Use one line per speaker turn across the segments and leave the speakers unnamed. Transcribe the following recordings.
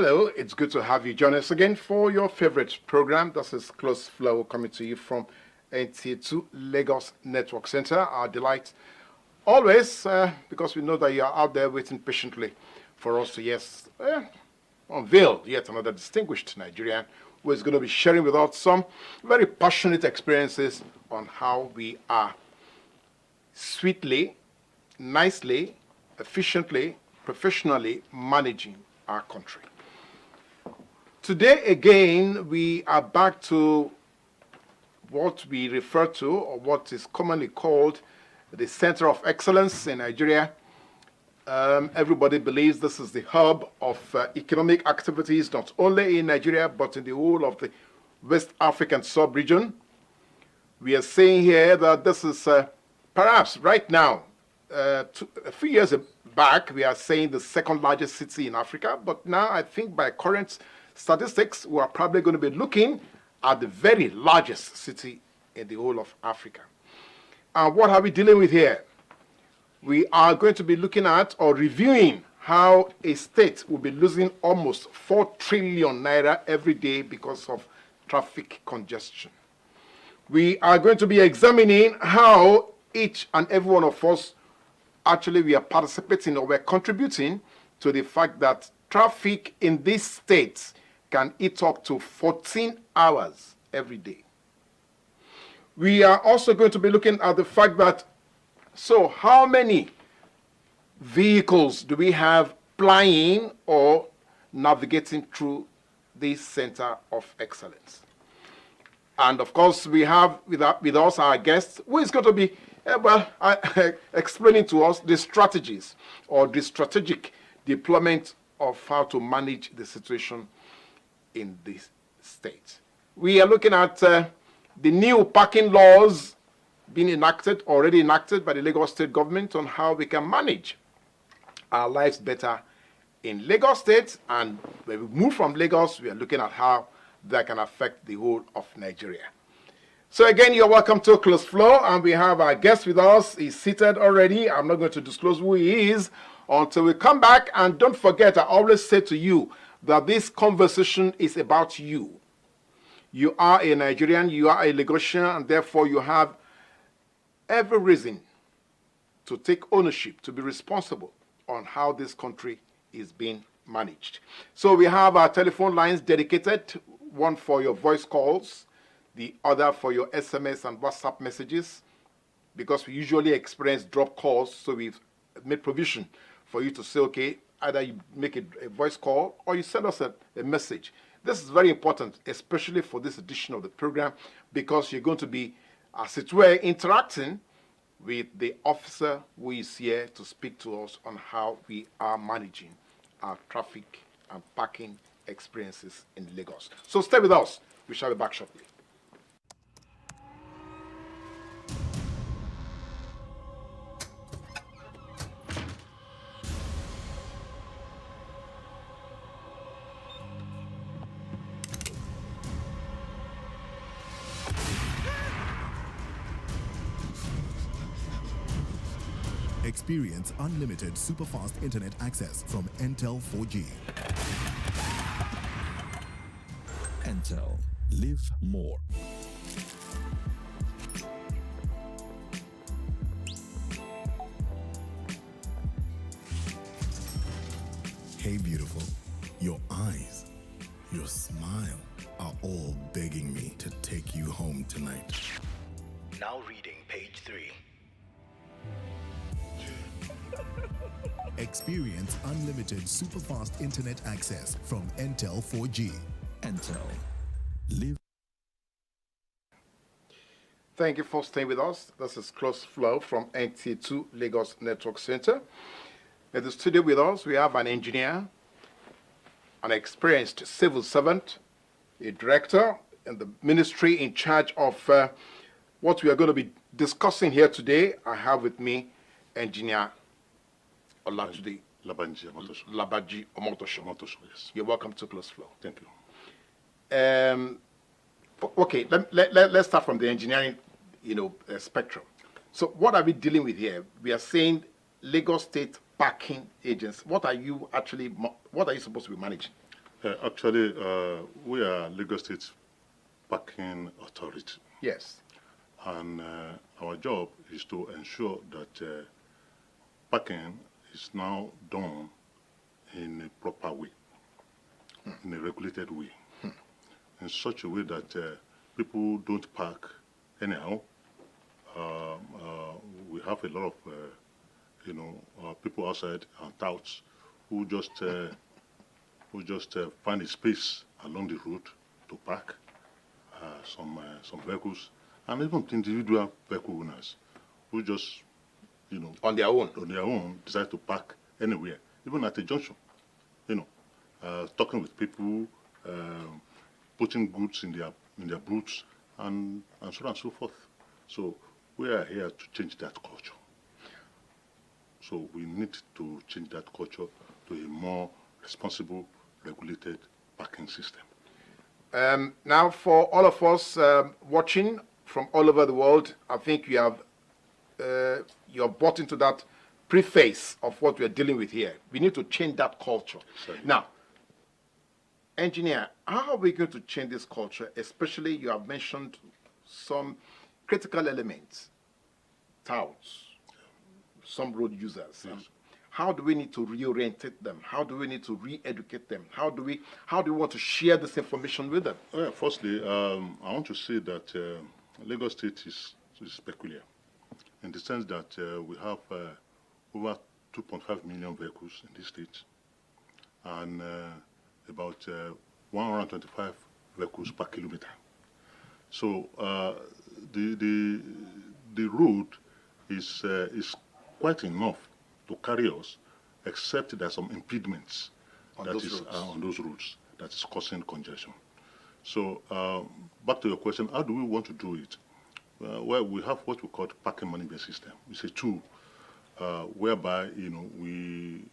Hello, it's good to have you join us again for your favorite program. This is Close Flow coming to you from NTA2 Lagos Network Center. Our delight always, because we know that you are out there waiting patiently for us to, unveil yet another distinguished Nigerian who is going to be sharing with us some very passionate experiences on how we are sweetly, nicely, efficiently, professionally managing our country. Today, again, we are back to what we refer to, or what is commonly called, the Center of Excellence in Nigeria. Everybody believes this is the hub of economic activities, not only in Nigeria, but in the whole of the West African sub-region. We are saying here that this is perhaps right now, a few years back, we are saying the second largest city in Africa, but now I think by current statistics, we are probably going to be looking at the very largest city in the whole of Africa. And what are we dealing with here? We are going to be looking at or reviewing how a state will be losing almost 4 trillion naira every day because of traffic congestion. We are going to be examining how each and every one of us actually we are participating or we're contributing to the fact that traffic in this state can eat up to 14 hours every day. We are also going to be looking at the fact that, so how many vehicles do we have plying or navigating through this Center of Excellence? And of course, we have with us our guest, who is going to be explaining to us the strategies or the strategic deployment of how to manage the situation in this state. We are looking at the new parking laws being already enacted by the Lagos State government on how we can manage our lives better in Lagos State. And when we move from Lagos, we are looking at how that can affect the whole of Nigeria. So again, you're welcome to Close Flow, and we have our guest with us. He's seated already. I'm not going to disclose who he is until we come back. And don't forget, I always say to you that this conversation is about you. You are a Nigerian, you are a Lagosian, and therefore you have every reason to take ownership, to be responsible on how this country is being managed. So we have our telephone lines dedicated, one for your voice calls, the other for your SMS and WhatsApp messages, because we usually experience drop calls, so we've made provision for you to say, okay, either you make a voice call or you send us a message. This is very important, especially for this edition of the program, because you're going to be, as it were, interacting with the officer who is here to speak to us on how we are managing our traffic and parking experiences in Lagos. So stay with us. We shall be back shortly.
Experience unlimited super-fast internet access from Entel 4G. Entel. Live more. Hey, beautiful. Your eyes, your smile are all begging me to take you home tonight.
Now reading page 3.
Experience unlimited super-fast internet access from Entel 4G. Entel. Live.
Thank you for staying with us. This is Close Flow from NTA2 Lagos Network Center. In the studio with us, we have an engineer, an experienced civil servant, a director in the ministry in charge of what we are going to be discussing here today. I have with me Engineer LABANJI OMOTOSHO. Yes. You're welcome to Close Flow.
Thank you.
Okay, let's start from the engineering, spectrum. So what are we dealing with here? We are saying Lagos State Parking Agency. What are you supposed to be managing?
Actually, we are Lagos State Parking Authority,
Yes.
and our job is to ensure that parking is now done in a proper way, in a regulated way, in such a way that people don't park anyhow. We have a lot of, people outside and touts who just find a space along the road to park some vehicles, and even individual vehicle owners who just,
On their own.
decide to park anywhere, even at a junction, talking with people, putting goods in their boots, and so on and so forth. So we are here to change that culture. So we need to change that culture to a more responsible, regulated parking system.
Now, for all of us watching from all over the world, I think you have you're bought into that preface of what we're dealing with here. We need to change that culture.
Exactly.
Now, engineer, how are we going to change this culture? Especially, you have mentioned some critical elements, touts, some road users.
Yes.
How do we need to reorientate them? How do we need to re-educate them? How do we want to share this information with them?
Well, firstly, I want to say that Lagos State is peculiar in the sense that we have over 2.5 million vehicles in this state, and about 125 vehicles per kilometer. So the road is quite enough to carry us, except there are some impediments
On
that
those
is
roads.
on those roads that is causing congestion. So back to your question, how do we want to do it? Well, we have what we call parking management system. It's a tool whereby we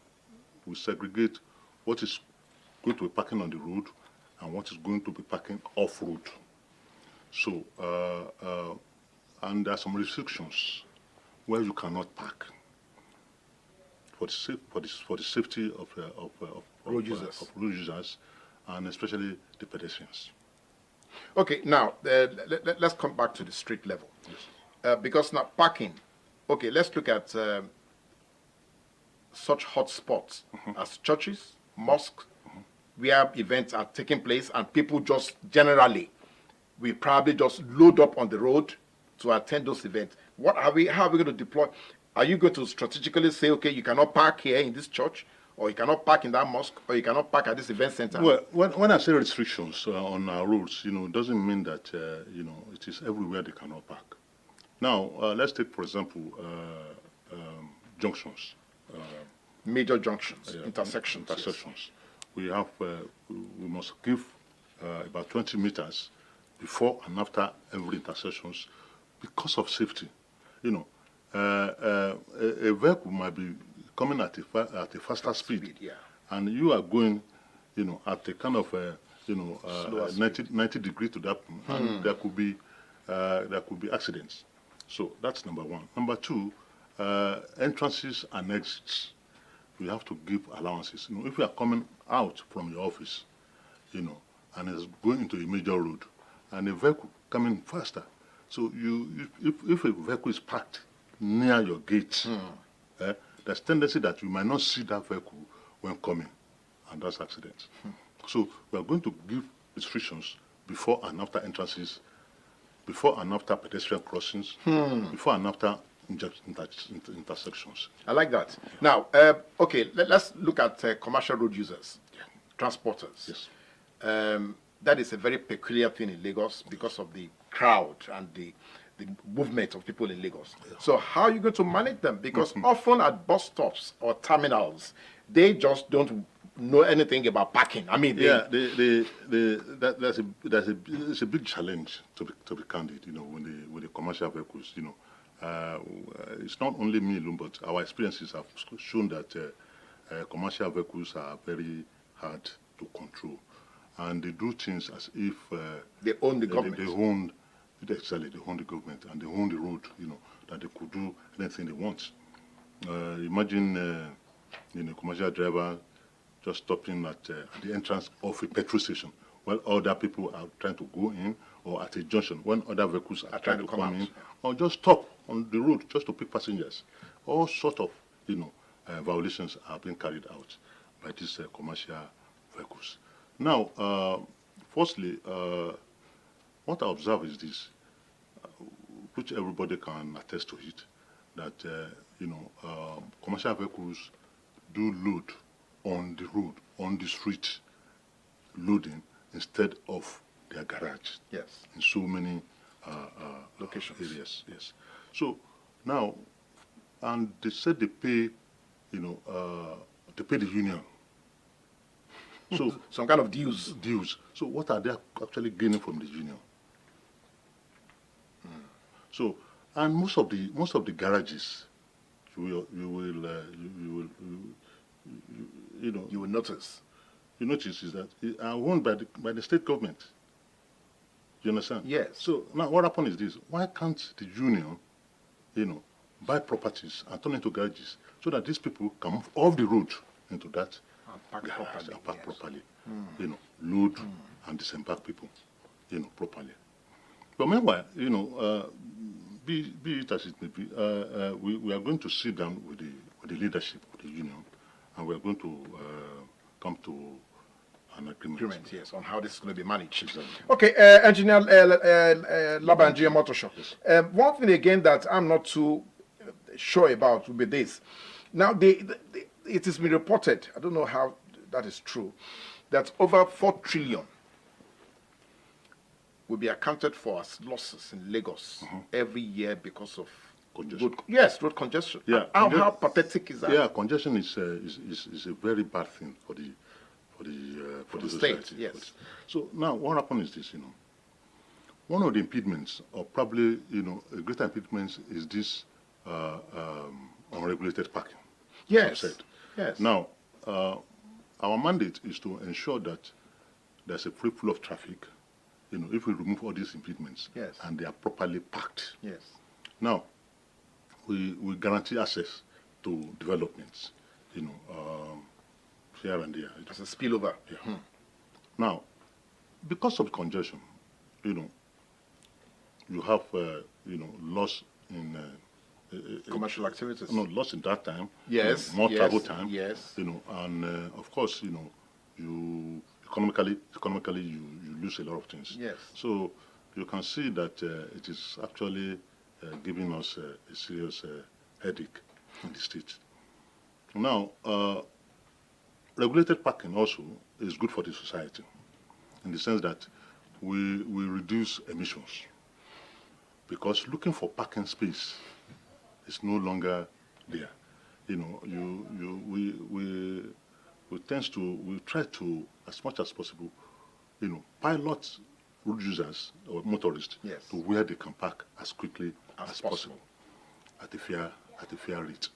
segregate what is going to be parking on the road and what is going to be parking off road. So and there are some restrictions where you cannot park for the safety of
Road users.
of road users, and especially the pedestrians.
Okay, now let's come back to the street level.
Yes.
Because now parking, okay, let's look at such hot spots as churches, mosques, where events are taking place, and people just generally, we probably just load up on the road to attend those events. How are we going to deploy? Are you going to strategically say, okay, you cannot park here in this church, or you cannot park in that mosque, or you cannot park at this event center?
Well, when I say restrictions on our roads, it doesn't mean that it is everywhere they cannot park. Now, let's take, for example, junctions.
Major junctions, intersections.
Intersections. We have we must give about 20 meters before and after every intersections because of safety. A vehicle might be coming at a faster speed,
yeah.
and you are going, at a kind of 90 degree to that, and there could be accidents. So that's number one. Number two, entrances and exits. We have to give allowances. If you are coming out from your office, and it's going into a major road, and a vehicle coming faster, so if a vehicle is parked near your gate, there's tendency that you might not see that vehicle when coming, and that's accidents. So we are going to give restrictions before and after entrances, before and after pedestrian crossings, before and after intersections.
I like that. Now, okay, let's look at commercial road users, transporters.
Yes.
That is a very peculiar thing in Lagos because of the crowd and the movement of people in Lagos. So how are you going to manage them? Because often at bus stops or terminals, they just don't know anything about parking. I mean,
that's a big challenge to be candid. With the commercial vehicles. It's not only me alone, but our experiences have shown that commercial vehicles are very hard to control, and they do things as if
they own the government.
They own the government, and they own the road. That they could do anything they want. Imagine, a commercial driver just stopping at the entrance of a petrol station while other people are trying to go in, or at a junction when other vehicles are trying to come in, or just stop on the road just to pick passengers. All sort of, violations are being carried out by these commercial vehicles. Now, firstly, what I observe is this, which everybody can attest to it, that commercial vehicles do load on the road, on the street, loading instead of their garage.
Yes.
In so many
Locations.
areas. Yes. So now, and they said they pay, they pay the union. So
Some kind of dues.
dues. So what are they actually gaining from the union? So, and most of the garages, you
will notice.
you notice is that are owned by the state government. You understand?
Yes.
So now what happened is this: why can't the union, buy properties and turn into garages so that these people can move off the road into that
And park
garage
properly,
and park
yes.
properly, load and disembark people, properly. But meanwhile, be it as it may be, we are going to sit down with the leadership of the union, and we are going to come to an agreement.
Yes, on how this is going to be managed.
Exactly.
Okay, Engineer LABANJI OMOTOSHO. One thing again that I'm not too sure about will be this. Now, it has been reported, I don't know how that is true, that over 4 trillion will be accounted for as losses in Lagos every year because of
Congestion.
road congestion.
Yeah,
How pathetic is that?
Yeah, congestion is a very bad thing for the
the
society.
state, yes.
So now what happened is this, one of the impediments, or probably a greater impediment, is this unregulated parking.
Yes.
I've said.
Yes.
Now, our mandate is to ensure that there's a free flow of traffic. If we remove all these impediments,
Yes.
and they are properly packed.
Yes.
Now, we guarantee access to developments, here and there.
As a spillover.
Yeah. Now, because of congestion, you have, loss in
Commercial activities.
loss in that time.
Yes.
More
yes,
travel time.
Yes.
And of course, you economically you lose a lot of things.
Yes.
So you can see that it is actually giving us a serious headache in the state. Now, regulated parking also is good for the society, in the sense that we reduce emissions, because looking for parking space is no longer there. We try to, as much as possible, pilot road users or motorists
Yes.
to where they can park as quickly as possible at a fair rate.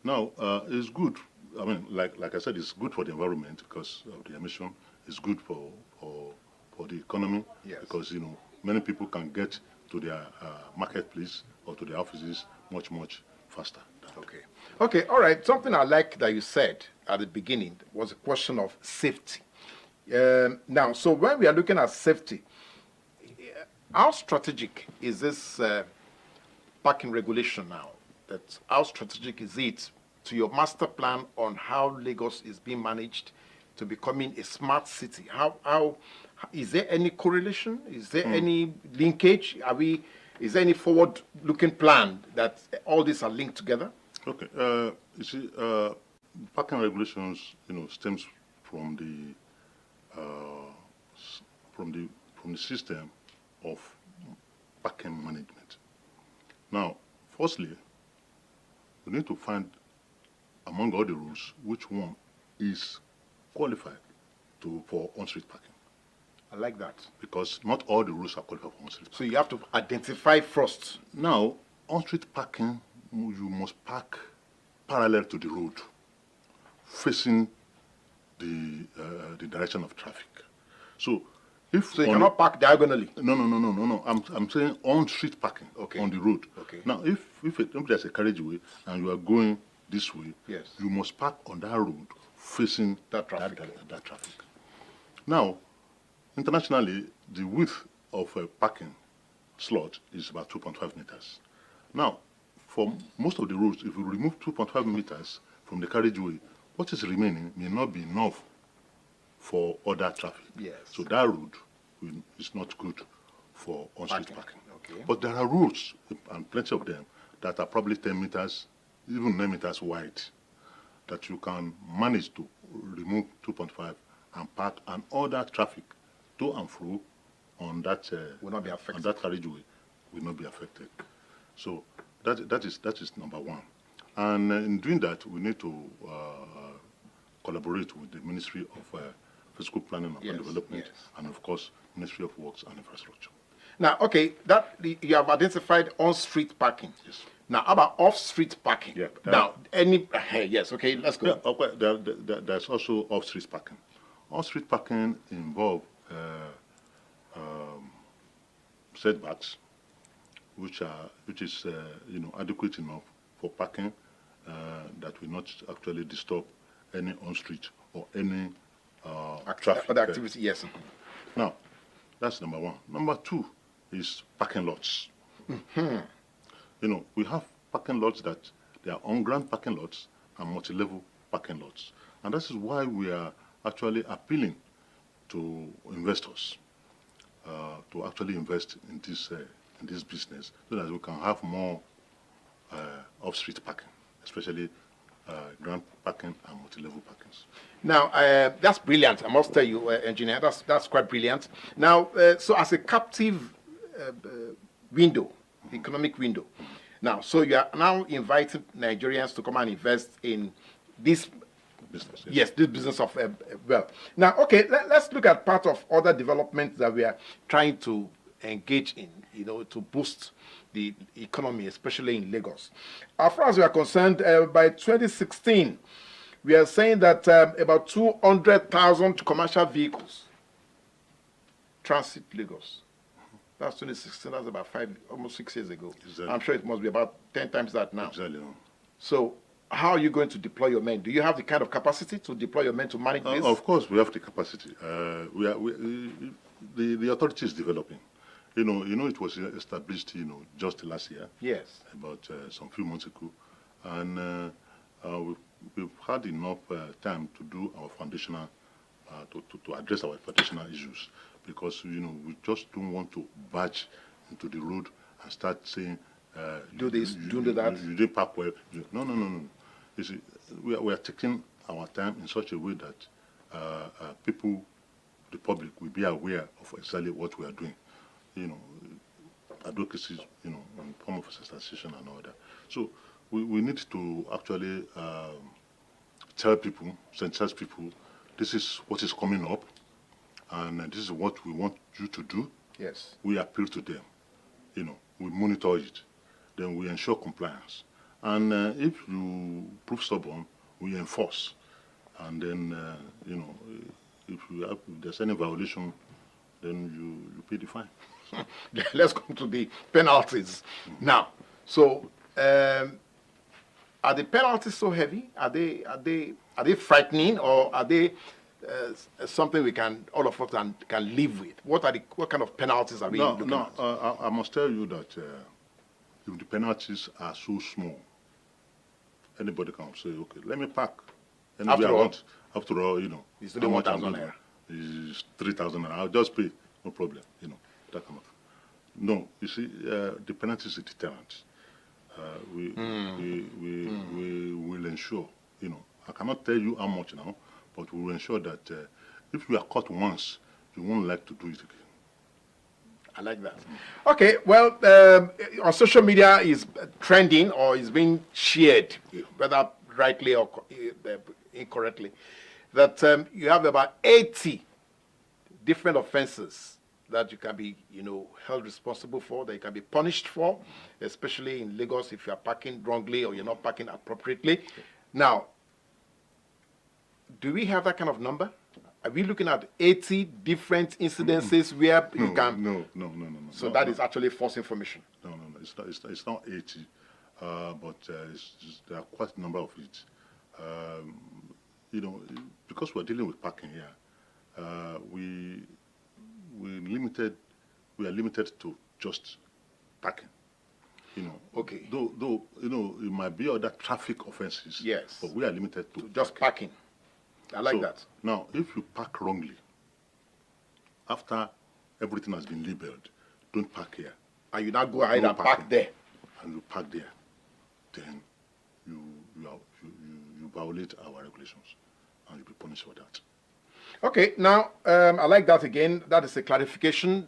Now, it's good. I mean, like I said, it's good for the environment because of the emission. It's good for the economy,
Yes.
because many people can get to their marketplace or to their offices much faster.
Okay, all right. Something I like that you said at the beginning was a question of safety. Now, so when we are looking at safety, how strategic is this parking regulation now? How strategic is it to your master plan on how Lagos is being managed to becoming a smart city? How is there any correlation? Is there any linkage? Is there any forward-looking plan that all these are linked together?
Okay. You see, parking regulations, stems from the system of parking management. Now, firstly, we need to find among all the rules which one is qualified for on-street parking,
I like that.
because not all the rules are qualified for on-street parking.
So you have to identify first.
Now, on-street parking, you must park parallel to the road, facing the direction of traffic. So,
So you cannot park diagonally.
No. I'm saying on-street parking,
Okay.
on the road.
Okay.
Now, if there's a carriageway and you are going this way,
Yes.
you must park on that road facing
That traffic.
that traffic. Now, internationally, the width of a parking slot is about 2.5 meters. Now, for most of the roads, if we remove 2.5 meters from the carriageway, what is remaining may not be enough for other traffic.
Yes.
So that road is not good for on-street parking.
Okay.
But there are roads, and plenty of them, that are probably 10 meters, even 9 meters wide, that you can manage to remove 2.5 and park, and all that traffic to and fro on that
Will not be affected.
on that carriageway will not be affected. So that is number one. And in doing that, we need to collaborate with the Ministry of Physical Planning and Urban Development, and of course, Ministry of Works and Infrastructure.
Now, okay, that you have identified on-street parking.
Yes.
Now, how about off-street parking?
Yeah.
Now, yes, okay, let's go.
Yeah, okay, there's also off-street parking. Off-street parking involve setbacks, which is adequate enough for parking that will not actually disturb any on-street or any traffic.
Other activity, yes.
Now, that's number one. Number two is parking lots. We have parking lots that they are on-ground parking lots and multi-level parking lots. And this is why we are actually appealing to investors to actually invest in this business so that we can have more off-street parking, especially ground parking and multi-level parkings.
Now, that's brilliant. I must tell you, engineer, that's quite brilliant. Now, so as a captive window, economic window, now, so you are now inviting Nigerians to come and invest in this
Business,
yes, this business of well. Now, okay, let's look at part of other developments that we are trying to engage in, to boost the economy, especially in Lagos. As far as we are concerned, by 2016, we are saying that about 200,000 commercial vehicles transit Lagos. That's 2016. That's about almost 6 years ago.
Exactly.
I'm sure it must be about 10 times that now.
Exactly.
So, how are you going to deploy your men? Do you have the kind of capacity to deploy your men to manage this?
Of course, we have the capacity. The authority is developing. It was established, just last year.
Yes.
About some few months ago, and we've had enough time to do our foundational, to address our foundational issues, because we just don't want to barge into the road and start saying,
do this, do that.
You didn't park well. No. You see, we are taking our time in such a way that people, the public, will be aware of exactly what we are doing. Advocacy, in form of sensitization and all that. So we need to actually tell people, sensitize people, this is what is coming up, and this is what we want you to do.
Yes.
We appeal to them. We monitor it. Then we ensure compliance. And if you prove stubborn, we enforce. And then, if there's any violation, then you pay the fine.
Let's come to the penalties now. So, are the penalties so heavy? Are they frightening, or are they something we all of us can live with? What kind of penalties are we looking at?
I must tell you that if the penalties are so small, anybody can say, okay, let me park.
After all,
it's
only 1,000 naira.
It's 3,000 naira. I'll just pay, no problem. That kind of. No, you see, the penalty is a deterrent. We will ensure. I cannot tell you how much now, but we will ensure that if you are caught once, you won't like to do it again.
I like that. Okay, well, on social media is trending or is being shared, whether rightly or incorrectly, that you have about 80 different offenses that you can be, held responsible for, that you can be punished for, especially in Lagos if you are parking wrongly or you're not parking appropriately. Now, do we have that kind of number? Are we looking at 80 different incidences where you can...
No.
So that is actually false information.
No. It's not 80, but there are quite a number of it. you know, because we're dealing with parking here, we are limited to just parking. You know,
Okay.
Though you know, it might be other traffic offenses.
Yes.
But we are limited to
Just parking. I like
So,
that.
Now, if you park wrongly, after everything has been labeled, don't park here.
And you now go ahead
No
and park
parking.
there.
And you park there, then you violate our regulations, and you'll be punished for that.
Okay, now, I like that again. That is a clarification.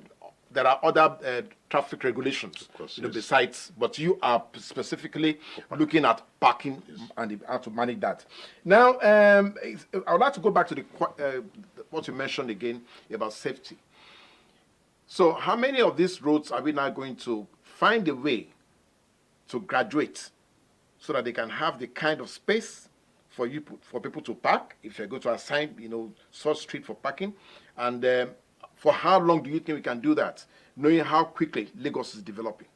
There are other traffic regulations,
Of course,
you know,
yes.
besides, but you are specifically looking at parking and how to manage that. Now, I would like to go back to what you mentioned again about safety. So how many of these roads are we now going to find a way to graduate so that they can have the kind of space for people to park if you're going to assign, you know, such street for parking? And for how long do you think we can do that, knowing how quickly Lagos is developing?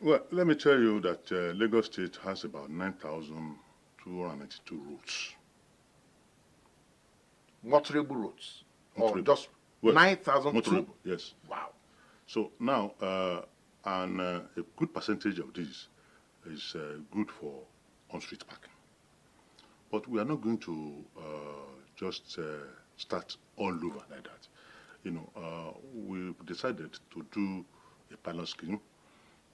Well, let me tell you that Lagos State has about 9,292 roads.
Motorable roads? Or
Motorable.
just
Well,
9,000?
motorable, yes.
Wow.
So now, a good percentage of these is good for on-street parking. But we are not going to just start all over like that. You know, we decided to do a pilot scheme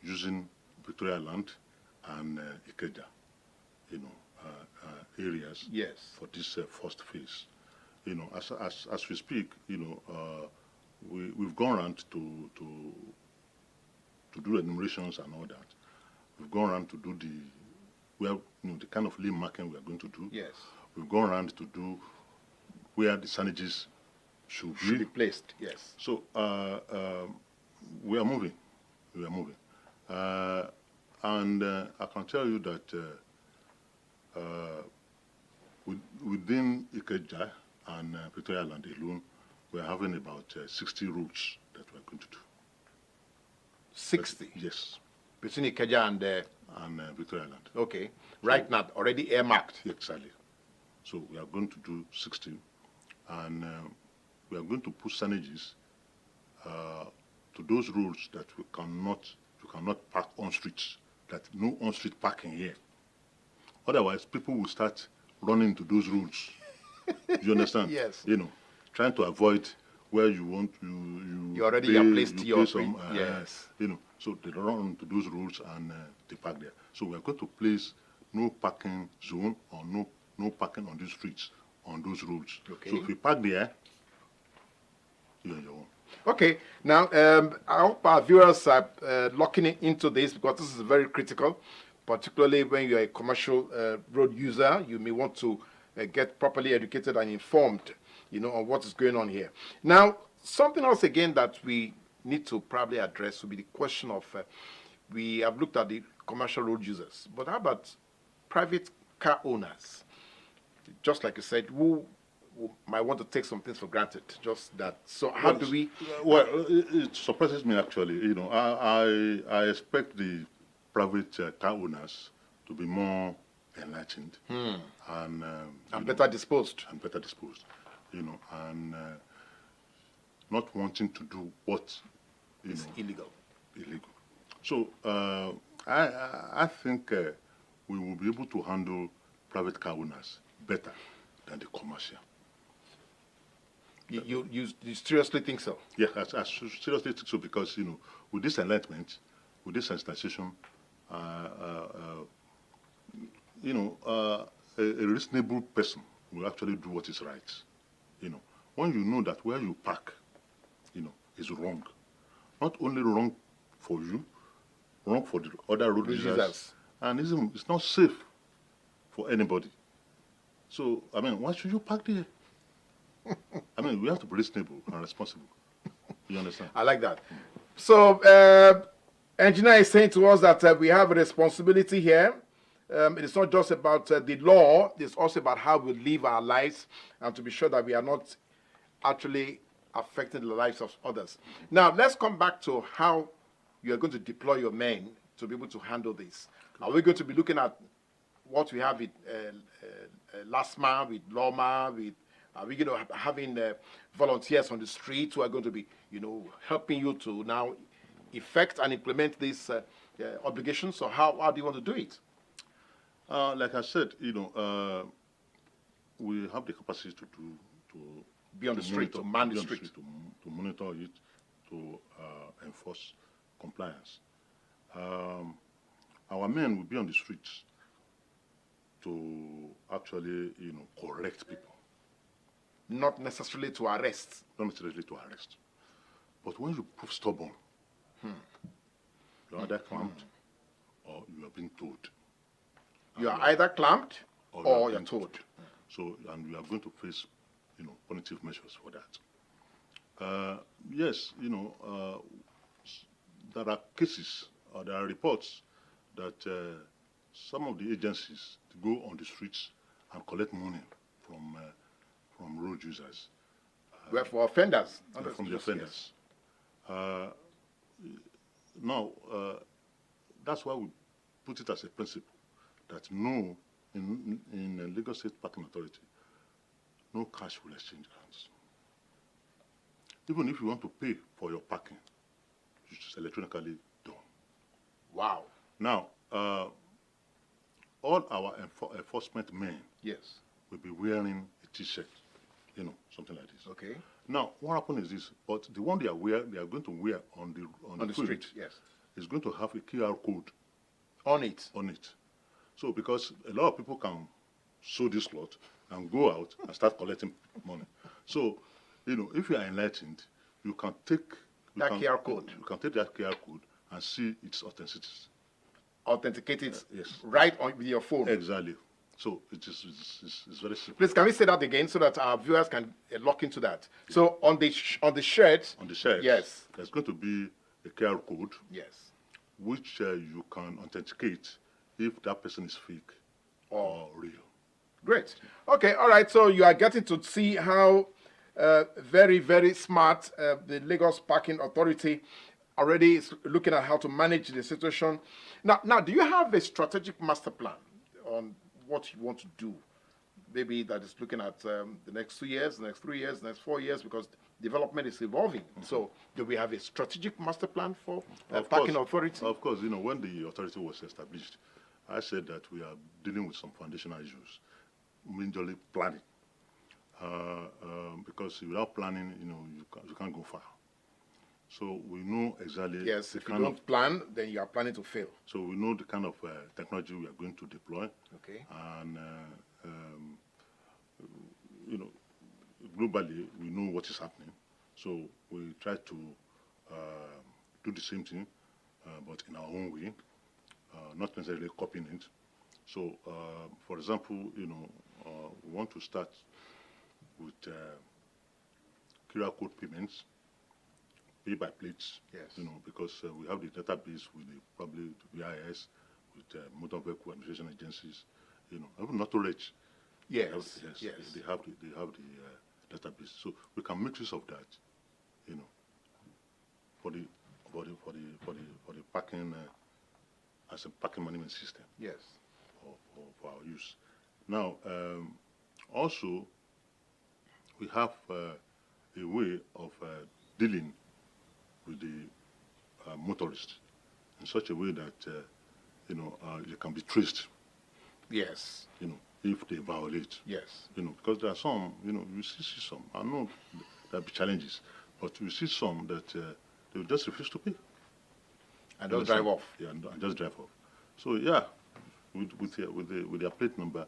using Victoria Land and Ikeja, you know, areas
Yes.
for this first phase. You know, as we speak, you know, we've gone around to do enumerations and all that. We've gone around to do the kind of lane marking we are going to do.
Yes.
We've gone around to do where the signages should
Should be
be.
placed, yes.
So we are moving. We are moving. And I can tell you that within Ikeja and Victoria Land alone, we are having about 60 routes that we are going to do.
60?
Yes.
Between Ikeja
And Victoria Land.
okay. Right now, already earmarked.
Exactly. So we are going to do 60, and we are going to put signages to those roads that you cannot park on streets, that no on-street parking here. Otherwise, people will start running to those roads. You understand?
Yes.
You know, trying to avoid where you want you
already
pay,
placed
you
your
pay some,
yes.
you know, so they run to those roads and they park there. So we are going to place no parking zone or no parking on these streets on those roads.
Okay.
So if you park there, you're on your own.
Okay, now I hope our viewers are locking into this because this is very critical, particularly when you're a commercial road user. You may want to get properly educated and informed, you know, on what is going on here. Now, something else again that we need to probably address would be the question of, we have looked at the commercial road users, but how about private car owners? Just like you said, who might want to take some things for granted, just that. So how do we?
Well, it surprises me actually. You know, I expect the private car owners to be more enlightened and
better disposed.
and better disposed. You know, and not wanting to do what
It's illegal.
illegal. So I think we will be able to handle private car owners better than the commercial.
You seriously think so?
Yes, I seriously think so because, you know, with this enlightenment, with this sensitization, you know, a reasonable person will actually do what is right. You know, when you know that where you park, you know, is wrong, not only wrong for you, wrong for the other road users, and it's not safe for anybody. So, I mean, why should you park there? I mean, we have to be reasonable and responsible. You understand?
I like that. So, engineer is saying to us that we have a responsibility here. It is not just about the law, it's also about how we live our lives and to be sure that we are not actually affecting the lives of others. Now, let's come back to how you are going to deploy your men to be able to handle this. Are we going to be looking at what we have with LASPA, with LAWMA, with are we going to having volunteers on the street who are going to be, helping you to now effect and implement these obligations? So how do you want to do it?
Like I said, we have the capacity to
Be on the street, to man the street.
To monitor it, to enforce compliance. Our men will be on the streets to actually, correct people.
Not necessarily to arrest.
Not necessarily to arrest. But when you prove stubborn, you're either clamped or you are being told.
You are either clamped or you're told.
So, and we are going to face, punitive measures for that. Yes, there are cases or there are reports that some of the agencies go on the streets and collect money from road users.
Well, for offenders.
From the offenders. Now, that's why we put it as a principle that no, in Lagos State Parking Authority, no cash will exchange hands. Even if you want to pay for your parking, it's electronically done.
Wow.
Now, all our enforcement men will be wearing a T-shirt, something like this.
Okay.
Now, what happens is this, but the one they are going to wear on the
street,
is going to have a QR code
on it.
So, because a lot of people can sew this cloth and go out and start collecting money. So, if you are enlightened, you can take
that QR code.
You can take that QR code and see its authenticity.
Authenticate it
yes.
Right on with your phone.
Exactly. So it's very simple.
Please, can we say that again so that our viewers can lock into that? Yeah. So on the shirt.
On the shirt.
Yes.
There's going to be a QR code.
Yes.
Which you can authenticate if that person is fake or real.
Great. Okay. All right. So you are getting to see how very, very smart the Lagos Parking Authority already is looking at how to manage the situation. Now, do you have a strategic master plan on what you want to do? Maybe that is looking at the next 2 years, the next 3 years, the next 4 years, because development is evolving. So, do we have a strategic master plan for parking authority?
Of course, when the authority was established, I said that we are dealing with some foundational issues, majorly planning. Because without planning, you can't go far. So we know exactly.
Yes, if you don't plan, then you are planning to fail.
So we know the kind of technology we are going to deploy.
Okay.
And globally we know what is happening. So we try to do the same thing, but in our own way, not necessarily copying it. So, for example, we want to start with QR code payments. Pay by plates,
yes.
Because we have the database with probably the BIS, with motor vehicle administration agencies, even not to reach.
Yes.
They have the database, so we can make use of that, for the parking as a parking management system.
Yes.
For our use. Now, also, we have a way of dealing with the motorist in such a way that they can be traced.
Yes.
If they violate.
Yes.
Because there are some, you see some. I know there will be challenges, but you see some that they will just refuse to pay.
And just drive off.
Yeah, and just drive off. So yeah, with their plate number,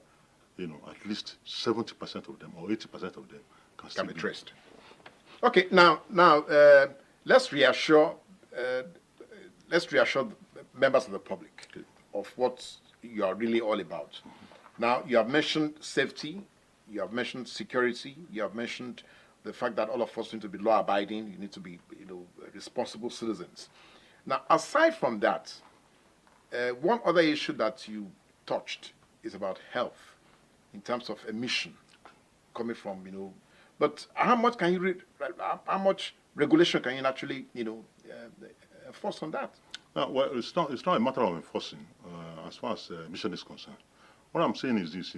at least 70% of them or 80% of them can
be traced. Okay, now. Let's reassure members of the public of what you are really all about. Now, you have mentioned safety, you have mentioned security, you have mentioned the fact that all of us need to be law-abiding, you need to be, responsible citizens. Now, aside from that, one other issue that you touched is about health in terms of emission coming from, but how much can you how much regulation can you actually, enforce on that?
Well, it's not a matter of enforcing as far as emission is concerned. What I'm saying is this,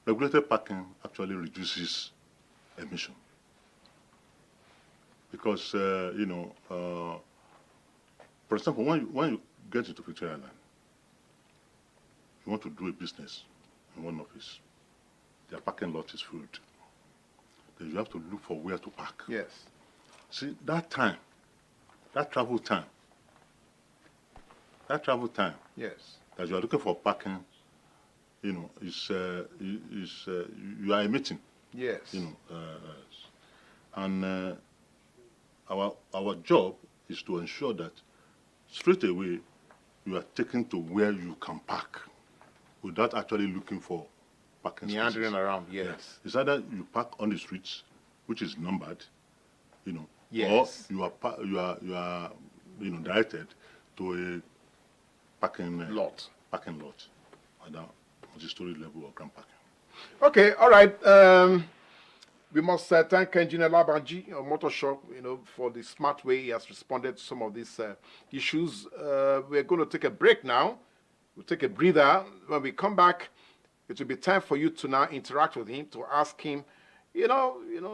regulated parking actually reduces emission. Because, for example, when you get into Victoria Island, you want to do a business in one office, their parking lot is filled. Then you have to look for where to park.
Yes.
See, that travel time,
Yes.
that you are looking for parking, you are emitting.
Yes.
And our job is to ensure that straight away you are taken to where you can park without actually looking for parking spaces.
Meandering around, yes.
It's either you park on the streets, which is numbered,
Yes.
or you are directed to a parking
Lot.
either multi-story level or grand parking.
Okay, all right. We must thank Engineer LABANJI, OMOTOSHO, for the smart way he has responded to some of these issues. We're going to take a break now. We'll take a breather. When we come back, it will be time for you to now interact with him, to ask him,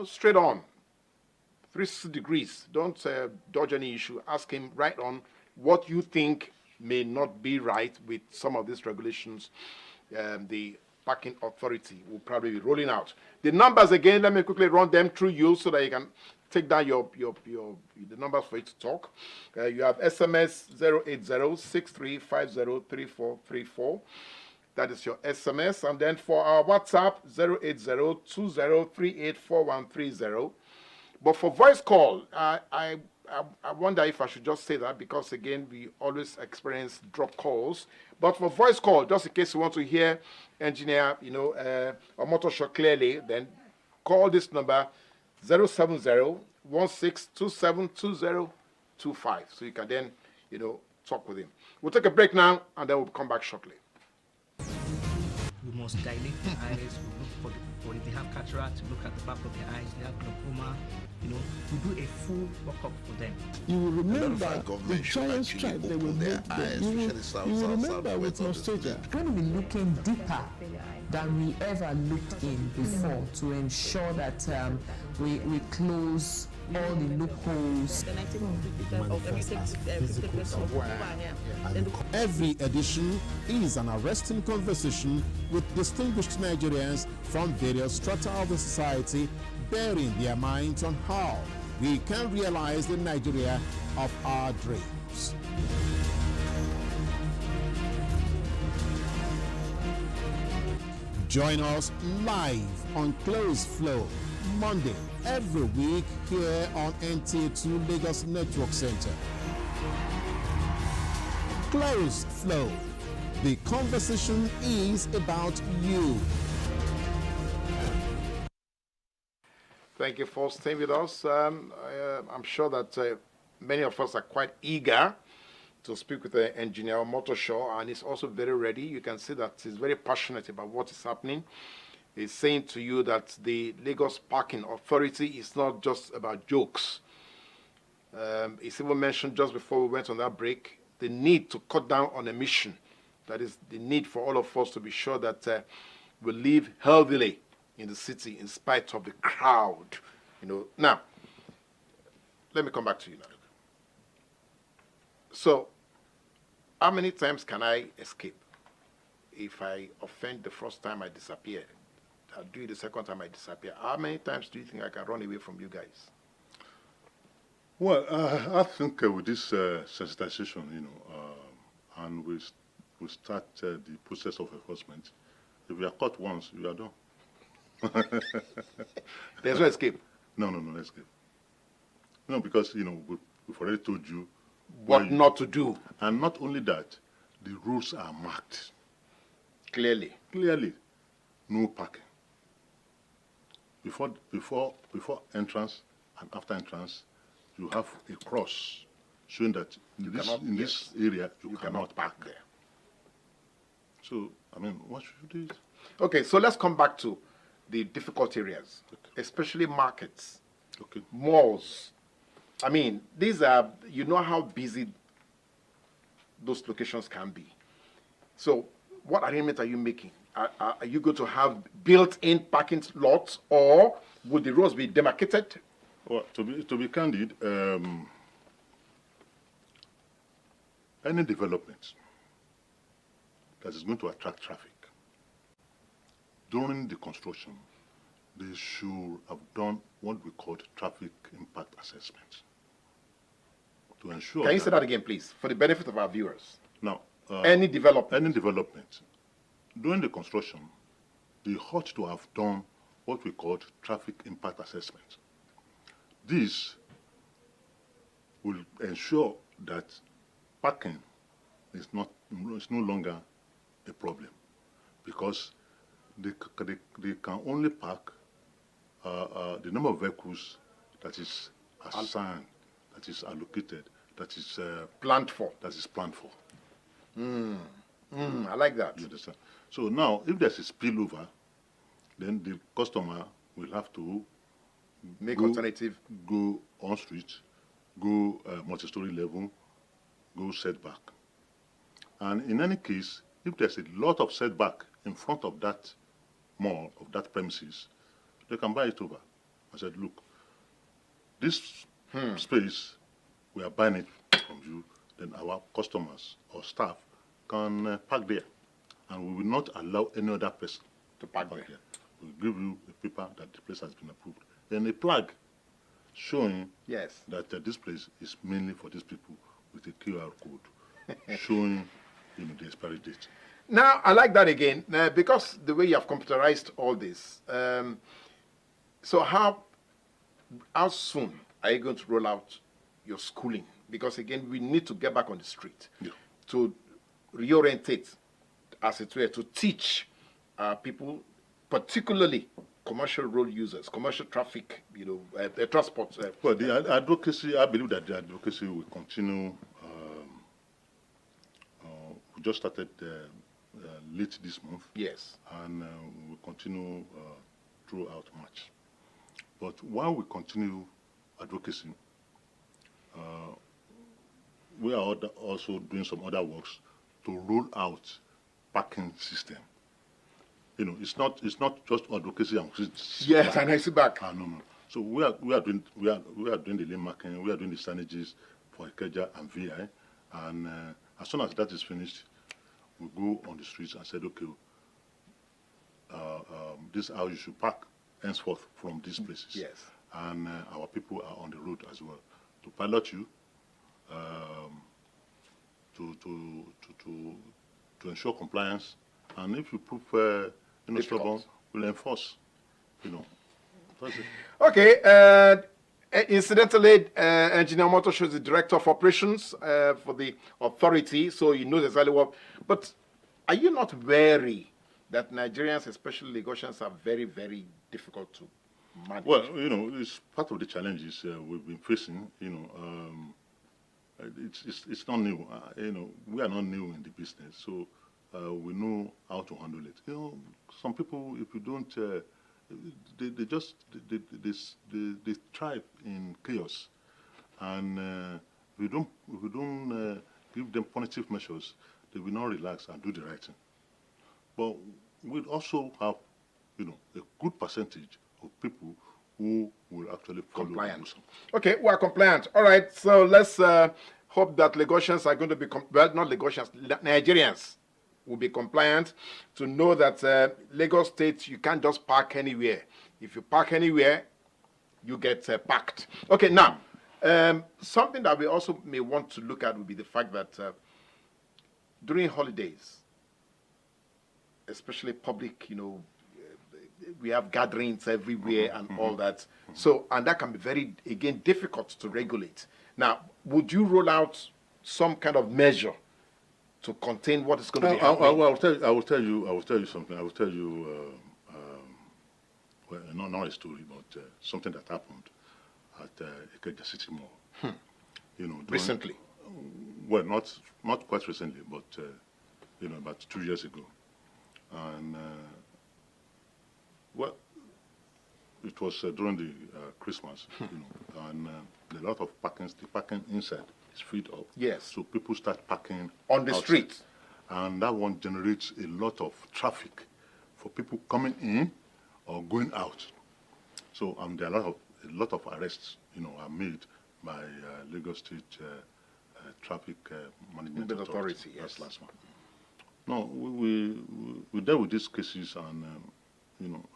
straight on, 360 degrees. Don't dodge any issue. Ask him right on what you think may not be right with some of these regulations the parking authority will probably be rolling out. The numbers again, let me quickly run them through you so that you can take down the numbers for you to talk. You have SMS 08063503434. That is your SMS. And then for our WhatsApp, 08020384130. But for voice call, I wonder if I should just say that because, again, we always experience drop calls. But for voice call, just in case you want to hear Engineer, OMOTOSHO clearly, then call this number 070-1627-2025. So you can then, talk with him. We'll take a break now, and then we'll come back shortly.
We must dilate the eyes, we look for if they have cataract, to look at the back of their eyes, they have glaucoma, we do a full workup for them.
You will remember
our
the
government should
giant
actually
stripe they will
open their
make.
eyes,
You
especially south,
will
south,
remember
south,
with
west of the
nostalgia.
state.
Going to be looking deeper than we ever looked in before to ensure that we close all the loopholes.
Every edition is an arresting conversation with distinguished Nigerians from various strata of the society, bearing their minds on how we can realize the Nigeria of our dreams. Join us live on Close Flow, Monday, every week here on NTA2 Lagos Network Center. Close Flow. The conversation is about you.
Thank you for staying with us. I'm sure that many of us are quite eager to speak with the Engineer OMOTOSHO, and he's also very ready. You can see that he's very passionate about what is happening. He's saying to you that the Lagos Parking Authority is not just about jokes. He's even mentioned just before we went on that break the need to cut down on emission. That is the need for all of us to be sure that we live healthily in the city in spite of the crowd. Now, let me come back to you now. So, how many times can I escape? If I offend the first time, I disappear. I'll do it the second time, I disappear. How many times do you think I can run away from you guys?
Well, I think with this sensitization, and we start the process of enforcement, if we are caught once, we are done.
There's no escape.
No escape. No, because, we've already told you
What not to do.
And not only that, the rules are marked.
Clearly.
Clearly, no parking. Before entrance and after entrance, you have a cross showing that in this area you cannot park there. So, what should you do?
Okay, so let's come back to the difficult areas, especially markets, malls. These are, how busy those locations can be. So what arrangement are you making? Are you going to have built-in parking lots, or would the roads be demarcated?
Well, to be candid, any development that is going to attract traffic during the construction, they should have done what we call traffic impact assessment to ensure.
Can you say that again, please, for the benefit of our viewers?
Now,
any development.
Any development during the construction, they ought to have done what we call traffic impact assessment. This will ensure that parking is no longer a problem, because they can only park the number of vehicles that is assigned, that is allocated, that is
planned for.
That is planned for.
I like that.
You understand? So now, if there's a spillover, then the customer will have to
make alternative.
Go on street, go multi-story level, go setback. And in any case, if there's a lot of setback in front of that mall, of that premises, they can buy it over. I said, look, this space, we are buying it from you, then our customers or staff can park there. And we will not allow any other person
to park there.
We'll give you a paper that the place has been approved. Then a plug showing that this place is mainly for these people, with a QR code showing the expiry date.
Now, I like that again, because the way you have computerized all this. So how soon are you going to roll out your schooling? Because again, we need to get back on the street to reorientate, as it were, to teach people, particularly commercial road users, commercial traffic, transport.
Well, the advocacy, I believe that the advocacy will continue. We just started late this month.
Yes.
And we'll continue throughout March. But while we continue advocacy, we are also doing some other works to roll out parking system. It's not just advocacy and
yes, and I see back.
No. So we are doing the lane marking, we are doing the signages for Ikeja and VI, and as soon as that is finished, we go on the streets and said, okay, this is how you should park henceforth from these places.
Yes.
And our people are on the road as well to pilot you, to ensure compliance, and if you prove stubborn, we'll enforce.
Okay. Incidentally, Engineer OMOTOSHO is the Director of Operations for the authority, so he knows exactly what. But are you not wary that Nigerians, especially Lagosians, are very, very difficult to manage?
Well, it's part of the challenges we've been facing. It's not new. We are not new in the business, so we know how to handle it. Some people, if you don't, they thrive in chaos, and if we don't give them punitive measures, they will not relax and do the right thing. But we also have, a good percentage of people who will actually follow.
Compliant. Okay, we are compliant. All right, so let's hope that Lagosians are going to be, not Lagosians, Nigerians will be compliant to know that Lagos State, you can't just park anywhere. If you park anywhere, you get parked. Okay, now, something that we also may want to look at would be the fact that during holidays, especially public, we have gatherings everywhere and all that. So, and that can be very, again, difficult to regulate. Now, would you roll out some kind of measure to contain what is going to be happening?
I will tell you something. I will tell you, well, not a story, but something that happened at Ikeja City Mall.
Recently?
Well, not quite recently, but about 2 years ago. And well, it was during the Christmas, and a lot of parking. The parking inside is filled up.
Yes.
So people start parking
on the
outside.
street.
and that one generates a lot of traffic for people coming in or going out. So there are a lot of arrests, are made by Lagos State Traffic Management Authority.
Yes.
That's last one. No, we dealt with these cases, and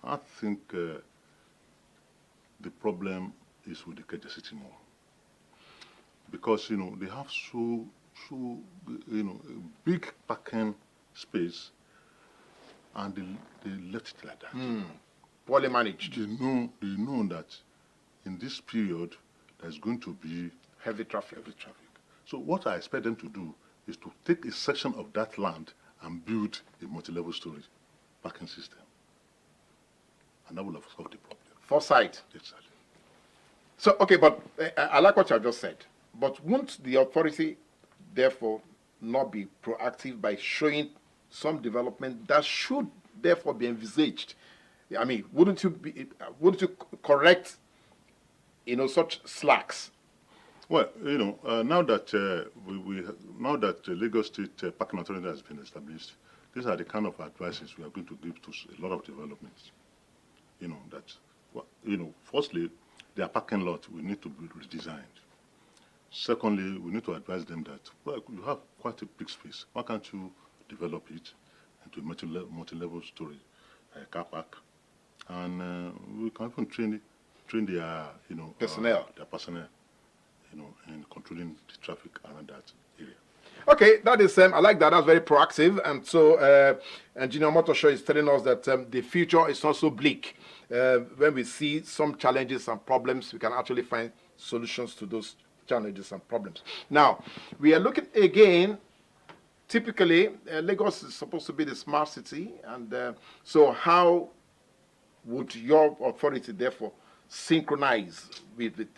I think the problem is with the Keja City Mall, because they have so big parking space, and they left it like that.
Poorly managed.
They know that in this period there's going to be
Heavy traffic.
So what I expect them to do is to take a section of that land and build a multi-level storage parking system, and that will have solved the problem.
Foresight.
Exactly.
So, okay, but I like what you have just said. But won't the authority, therefore, not be proactive by showing some development that should, therefore, be envisaged? I mean, wouldn't you correct, such slacks?
Well, now that now that the Lagos State Parking Authority has been established, these are the kind of advices we are going to give to a lot of developments. Firstly, their parking lot will need to be redesigned. Secondly, we need to advise them that, well, you have quite a big space. Why can't you develop it into a multi-level storage, car park? And we can even train their,
personnel.
In controlling the traffic around that area.
Okay, that is, I like that. That's very proactive. And so, Engineer OMOTOSHO is telling us that the future is not so bleak. When we see some challenges and problems, we can actually find solutions to those challenges and problems. Now, we are looking again, typically, Lagos is supposed to be the smart city. And so how would your authority, therefore, synchronize with the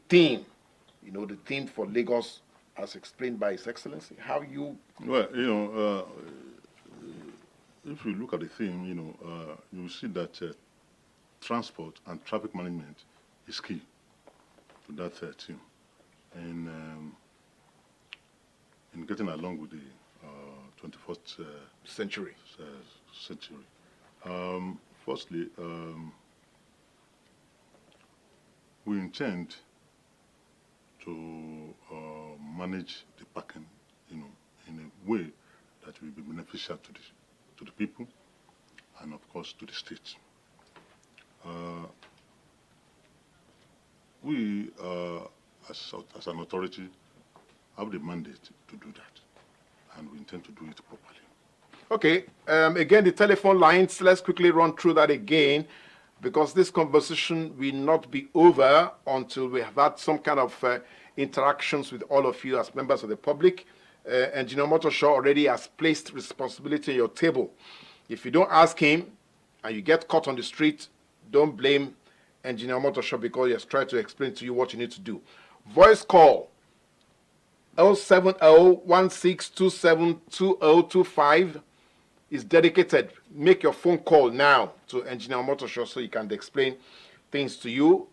theme, the theme for Lagos as explained by His Excellency? How you...
Well, if you look at the theme, you will see that transport and traffic management is key to that theme. And in getting along with the 21st
century.
Firstly, we intend to manage the parking, in a way that will be beneficial to the people and, of course, to the state. We, as an authority, have the mandate to do that, and we intend to do it properly.
Okay, again, the telephone lines, let's quickly run through that again, because this conversation will not be over until we have had some kind of interactions with all of you as members of the public. Engineer OMOTOSHO already has placed responsibility on your table. If you don't ask him and you get caught on the street, don't blame Engineer OMOTOSHO because he has tried to explain to you what you need to do. Voice call 070-1627-2025 is dedicated. Make your phone call now to Engineer OMOTOSHO so he can explain things to you,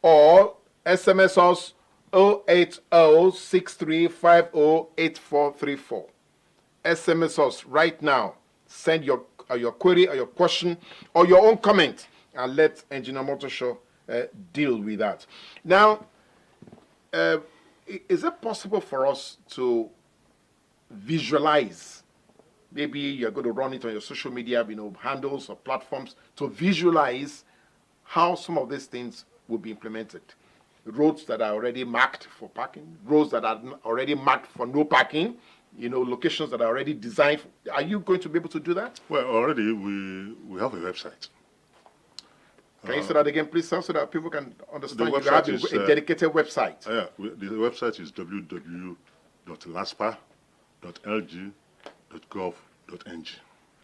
or SMS us 080-6350-8434. SMS us right now. Send your query or your question or your own comment and let Engineer OMOTOSHO deal with that. Now, is it possible for us to visualize? Maybe you're going to run it on your social media, handles or platforms to visualize how some of these things will be implemented. Roads that are already marked for parking, roads that are already marked for no parking, locations that are already designed. Are you going to be able to do that?
Well, already we have a website.
Can you say that again, please, sir, so that people can understand?
You
have a dedicated website.
Yeah, the website is www.laspa.lg.gov.ng.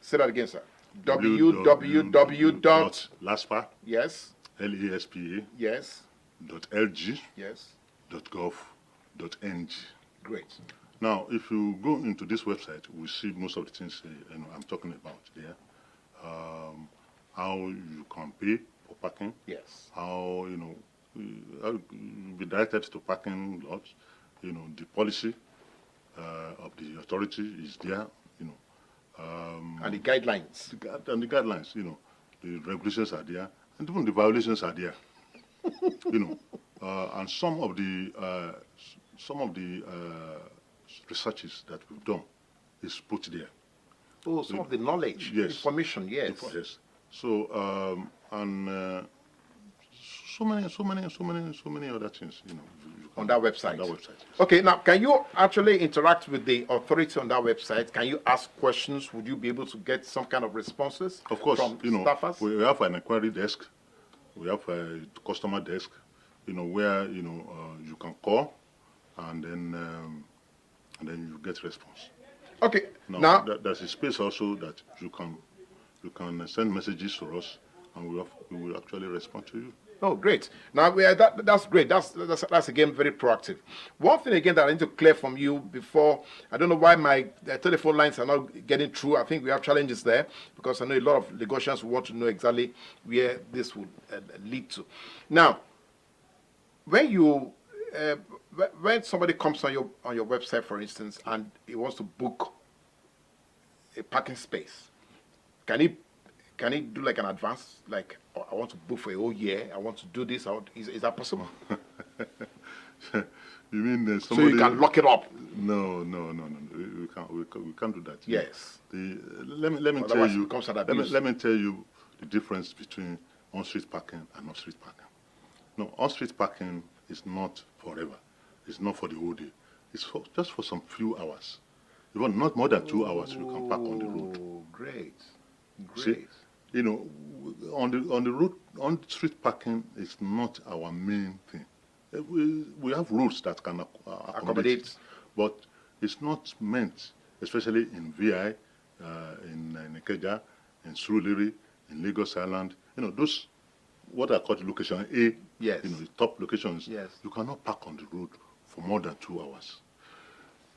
Say that again, sir. www.laspa. Yes.
LASPA.
Yes.
.lg.
Yes.
.gov.ng.
Great.
Now, if you go into this website, we see most of the things I'm talking about there. How you can pay for parking.
Yes.
How be directed to parking lots. The policy of the authority is there.
And the guidelines.
And the guidelines, the regulations are there, and even the violations are there. And some of the researches that we've done is put there.
Oh, some of the knowledge,
yes,
information, yes.
Yes. So so many other things,
on that website.
On that website. Yes.
Okay, now can you actually interact with the authority on that website? Can you ask questions? Would you be able to get some kind of responses?
Of course,
from staffers?
we have an inquiry desk, we have a customer desk, where you can call, and then you get response.
Okay.
Now there's a space also that you can send messages to us, and we will actually respond to you.
Oh, great. Now, that's great. That's again very proactive. One thing again that I need to clear from you before, I don't know why my telephone lines are not getting through. I think we have challenges there because I know a lot of Lagosians want to know exactly where this would lead to. Now, when somebody comes on your website, for instance, and he wants to book a parking space, can he do like an advance, like, I want to book for a whole year, I want to do this, is that possible?
You mean
somebody... So you can lock it up?
No. We can't do that.
Yes.
Let me tell you the difference between on-street parking and off-street parking. No, on-street parking is not forever. It's not for the whole day. It's just for some few hours. Even not more than 2 hours, you can park on the road.
Oh, great.
See, on the road, on street parking is not our main thing. We have roads that can accommodate, but it's not meant, especially in VI, in Ikeja, in Surulere, in Lagos Island. Those what are called location A.
Yes.
The top locations.
Yes.
You cannot park on the road for more than 2 hours.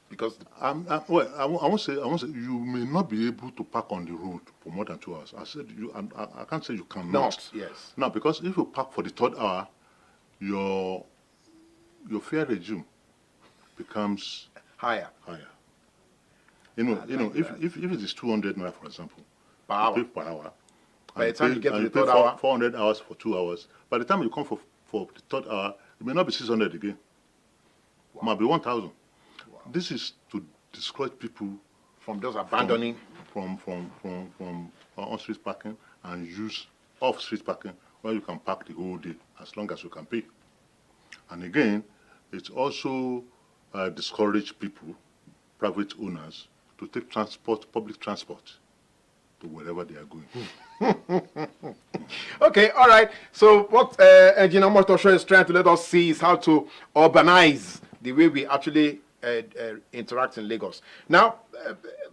Because
I won't say you may not be able to park on the road for more than 2 hours. I said I can't say you cannot.
Not, yes.
Now, because if you park for the 3rd hour, your fare regime becomes
higher.
If it is 200 naira, for example,
per hour.
You pay per hour.
By the time you get to the 3rd hour,
400 hours for 2 hours. By the time you come for the 3rd hour, it may not be 600 again. Wow. It might be 1,000. Wow. This is to discourage people
from just abandoning
from on-street parking and use off-street parking where you can park the whole day as long as you can pay. And again, it also discourage people, private owners, to take public transport to wherever they are going.
Okay, all right. So what Engineer OMOTOSHO is trying to let us see is how to urbanize the way we actually interact in Lagos. Now,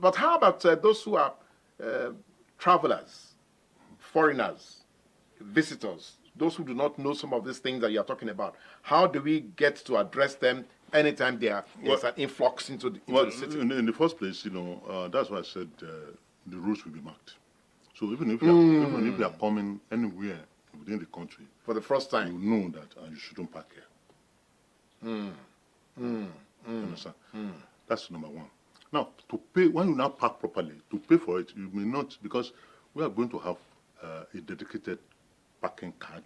but how about those who are travelers, foreigners, visitors, those who do not know some of these things that you are talking about? How do we get to address them anytime there's an influx into the city?
In the first place, that's why I said the routes will be marked. So even if you are coming anywhere within the country
for the first time,
you know that you shouldn't park here. Understand? That's number one. Now, to pay, when you now park properly, to pay for it, you may not, because we are going to have a dedicated parking card.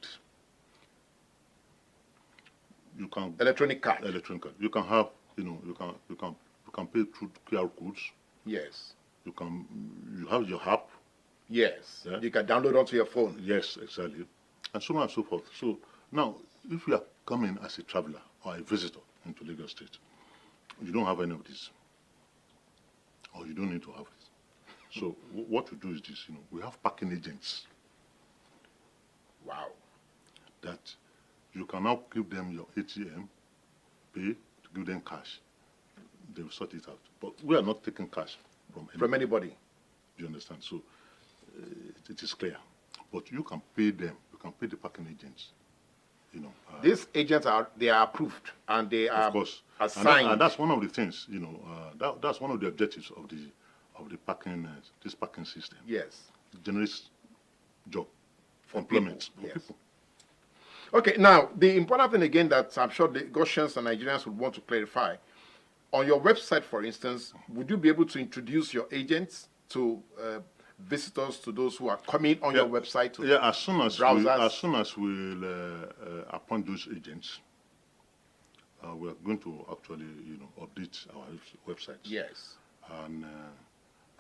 You can
electronic card.
You can have, you can pay through QR codes.
Yes.
You have your app.
Yes. Yeah? You can download onto your phone.
Yes, exactly. And so on and so forth. So now, if you are coming as a traveler or a visitor into Lagos State, you don't have any of this, or you don't need to have it. So what we do is this, we have parking agents.
Wow.
That you can now give them your ATM, pay, to give them cash. They will sort it out. But we are not taking cash from anybody. Do you understand? So it is clear. But you can pay them. You can pay the parking agents.
These agents are approved and they are
of course
assigned.
And that's one of the things. That's one of the objectives of the parking this parking system.
Yes.
It generates job, employment for people.
Okay. Now the important thing again that I'm sure the Gaussians and Nigerians would want to clarify. On your website, for instance, would you be able to introduce your agents to visitors, to those who are coming on your website? To
as soon as we appoint those agents, we are going to actually, update our website.
Yes.
And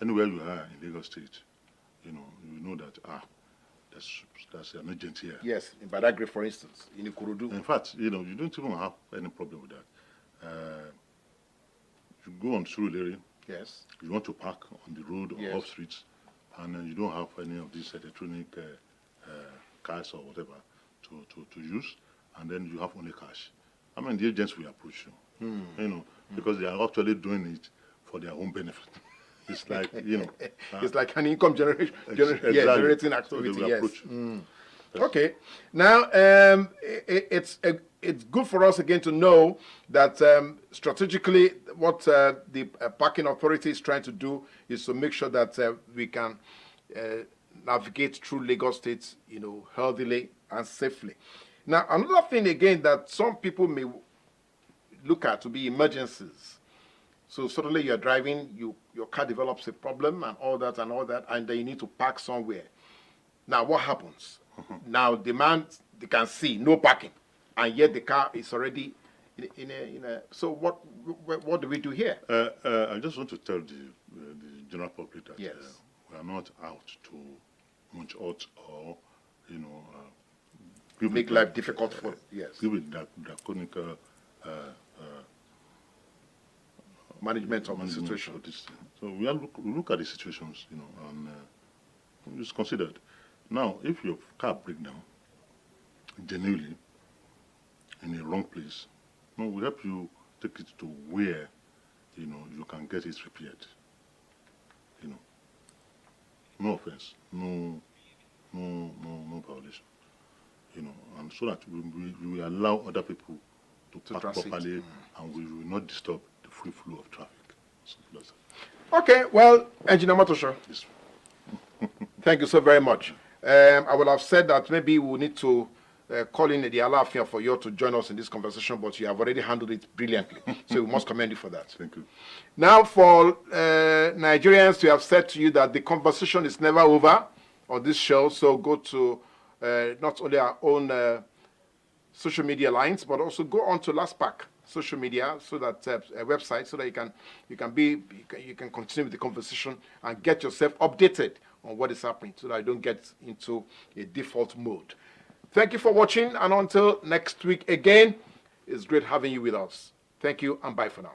anywhere you are in Lagos State, you know that there's an agent here.
Yes, in Badagry, for instance, in Ikorodu.
In fact, you don't even have any problem with that. You go on Surulere.
Yes.
You want to park on the road or off streets, and you don't have any of these electronic cars or whatever to use, and then you have only cash. I mean, the agents will approach you, because they are actually doing it for their own benefit. It's like,
it's like an income generating activity.
So
yes.
Okay.
Now, it's good for us again to know that strategically, what the parking authority is trying to do is to make sure that we can navigate through Lagos State, healthily and safely. Now, another thing again that some people may look at to be emergencies. So suddenly you're driving, your car develops a problem and all that, and then you need to park somewhere. Now, what happens? Now, they can see no parking, and yet the car is already in a. So what do we do here?
I just want to tell the general public that
yes.
We are not out to munch out or
make life difficult for yes.
Give it that draconic
management of the situation.
Of this. So we look at the situations, and it's considered. Now, if your car breaks down genuinely in a wrong place, we help you take it to where you can get it repaired. No offense, no violation. And so that we will allow other people to park properly, and we will not disturb the free flow of traffic.
Okay, well, Engineer OMOTOSHO,
yes.
Thank you so very much. I would have said that maybe we need to call in the LAFUL for you to join us in this conversation, but you have already handled it brilliantly. So we must commend you for that.
Thank you.
Now, for Nigerians to have said to you that the conversation is never over on this show, so go to not only our own social media lines, but also go on to LASPA social media, so that a website, so that you can continue with the conversation and get yourself updated on what is happening, so that you don't get into a default mode. Thank you for watching, and until next week again, it's great having you with us. Thank you, and bye for now.